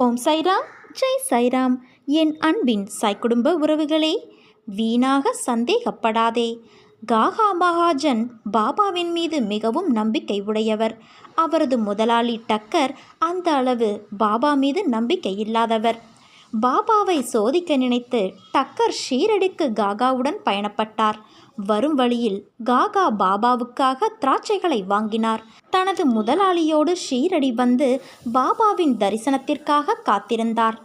ஓம் சாய்ராம், ஜெய் சாய்ராம். என் அன்பின் சாய் குடும்ப உறவுகளே, வீணாக சந்தேகப்படாதே. காகா மகாஜன் பாபாவின் மீது மிகவும் நம்பிக்கை உடையவர். அவரது முதலாளி டக்கர் அந்த அளவு பாபா மீது நம்பிக்கை இல்லாதவர். பாபாவை சோதிக்க நினைத்து டக்கர் ஷீரடிக்கு காகாவுடன் பயணப்பட்டார். வரும் வழியில் காகா பாபாவுக்காக திராட்சைகளை வாங்கினார். தனது முதலாளியோடு ஷீரடி வந்து பாபாவின் தரிசனத்திற்காக காத்திருந்தார்.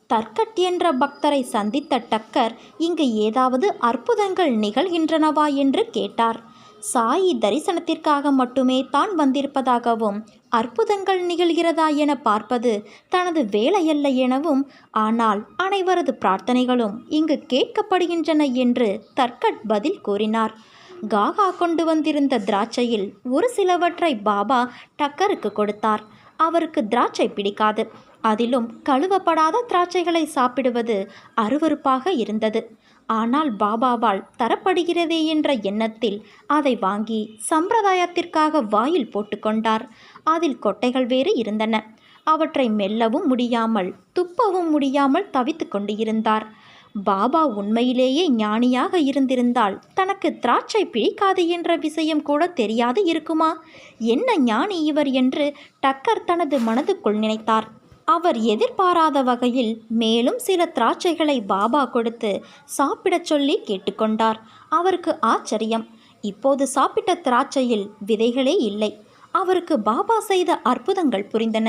தர்கட் என்ற பக்தரை சந்தித்த டக்கர் இங்கு ஏதாவது அற்புதங்கள் நிகழ்கின்றனவா என்று கேட்டார். சாயி தரிசனத்திற்காக மட்டுமே தான் வந்திருப்பதாகவும், அற்புதங்கள் நிகழ்கிறதா என பார்ப்பது தனது வேலையல்ல எனவும், ஆனால் அனைவரது பிரார்த்தனைகளும் இங்கு கேட்கப்படுகின்றன என்று தர்கட் பதில் கூறினார். காகா கொண்டு வந்திருந்த திராட்சையில் ஒரு சிலவற்றை பாபா டக்கருக்கு கொடுத்தார். அவருக்கு திராட்சை பிடிக்காது. அதிலும் கழுவப்படாத திராட்சைகளை சாப்பிடுவது அருவருப்பாக இருந்தது. ஆனால் பாபாவால் தரப்படுகிறதே என்ற எண்ணத்தில் அதை வாங்கி சம்பிரதாயத்திற்காக வாயில் போட்டுக்கொண்டார். அதில் கொட்டைகள் வேறு இருந்தன. அவற்றை மெல்லவும் முடியாமல் துப்பவும் முடியாமல் தவித்து கொண்டு இருந்தார். பாபா உண்மையிலேயே ஞானியாக இருந்திருந்தால் தனக்கு திராட்சை பிடிக்காது என்ற விஷயம் கூட தெரியாது இருக்குமா? என்ன ஞானி இவர் என்று டக்கர் தனது மனதுக்குள் நினைத்தார். அவர் எதிர்பாராத வகையில் மேலும் சில திராட்சைகளை பாபா கொடுத்து சாப்பிடச் சொல்லி கேட்டுக்கொண்டார். அவருக்கு ஆச்சரியம். இப்போது சாப்பிட்ட திராட்சையில் விதைகளே இல்லை. அவருக்கு பாபா செய்த அற்புதங்கள் புரிந்தன.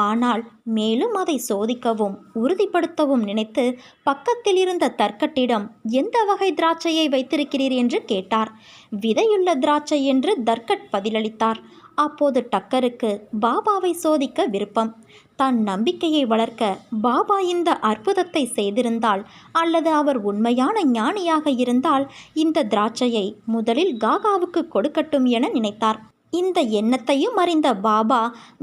ஆனால் மேலும் அதை சோதிக்கவும் உறுதிப்படுத்தவும் நினைத்து பக்கத்தில் இருந்த தர்கட்டிடம் எந்த வகை திராட்சையை வைத்திருக்கிறீர் என்று கேட்டார். விதையுள்ள திராட்சை என்று தர்கட் பதிலளித்தார். அப்போது டக்கருக்கு பாபாவை சோதிக்க விருப்பம். தன் நம்பிக்கையை வளர்க்க பாபா இந்த அற்புதத்தை செய்திருந்தால், அல்லது அவர் உண்மையான ஞானியாக இருந்தால், இந்த திராட்சையை முதலில் காகாவுக்கு கொடுக்கட்டும் என நினைத்தார். இந்த எண்ணத்தையும் அறிந்த பாபா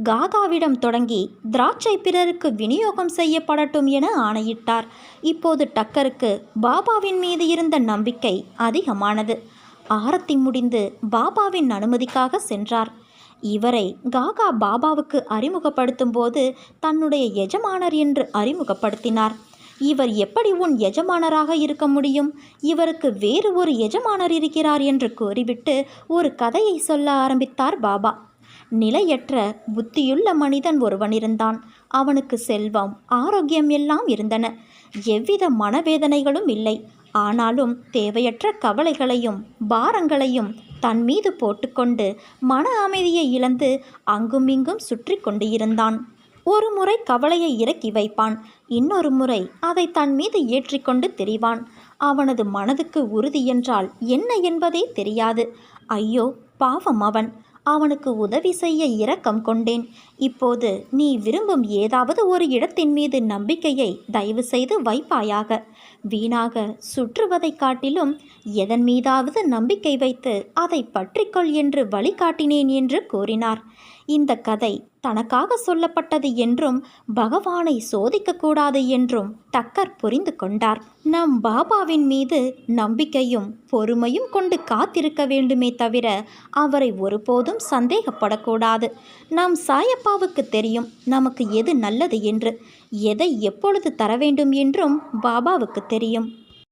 காகாவிடம் தொடங்கி திராட்சை பிறருக்கு விநியோகம் செய்யப்படட்டும் என ஆணையிட்டார். இப்போது டக்கருக்கு பாபாவின் மீது இருந்த நம்பிக்கை அதிகமானது. ஆரத்தி முடிந்து பாபாவின் அனுமதிக்காக சென்றார். இவரை காகா பாபாவுக்கு அறிமுகப்படுத்தும் போது தன்னுடைய எஜமானர் என்று அறிமுகப்படுத்தினார். இவர் எப்படி உன் எஜமானராக இருக்க முடியும்? இவருக்கு வேறு ஒரு எஜமானர் இருக்கிறார் என்று கூறிவிட்டு ஒரு கதையை சொல்ல ஆரம்பித்தார் பாபா. நிலையற்ற புத்தியுள்ள மனிதன் ஒருவன் இருந்தான். அவனுக்கு செல்வம், ஆரோக்கியம் எல்லாம் இருந்தன. எவ்வித மனவேதனைகளும் இல்லை. ஆனாலும் தேவையற்ற கவலைகளையும் பாரங்களையும் தன் மீது போட்டுக்கொண்டு மன அமைதியை இழந்து அங்குமிங்கும் சுற்றி கொண்டு இருந்தான். ஒரு முறை கவலையை இறக்கி வைப்பான், இன்னொரு முறை அதை தன் மீது ஏற்றிக்கொண்டு திரிவான். அவனது மனதுக்கு உறுதி என்றால் என்ன என்பதே தெரியாது. ஐயோ பாவம் அவன். அவனுக்கு உதவி செய்ய இரக்கம் கொண்டேன். இப்போது நீ விரும்பும் ஏதாவது ஒரு இடத்தின் மீது நம்பிக்கையை தயவு செய்து வைப்பாயாக. வீணாக சுற்றுவதை காட்டிலும் எதன் மீதாவது நம்பிக்கை வைத்து அதை பற்றிக்கொள் என்று வழிகாட்டினேன் என்று கூறினார். இந்த கதை தனக்காக சொல்லப்பட்டது என்றும் பகவானை சோதிக்கக்கூடாது என்றும் டக்கர் புரிந்து கொண்டார். நம் பாபாவின் மீது நம்பிக்கையும் பொறுமையும் கொண்டு காத்திருக்க வேண்டுமே தவிர அவரை ஒருபோதும் சந்தேகப்படக்கூடாது. நம் சாயப்பாவுக்கு தெரியும் நமக்கு எது நல்லது என்று, எதை எப்பொழுது தர வேண்டும் என்றும் பாபாவுக்கு தெரியும்.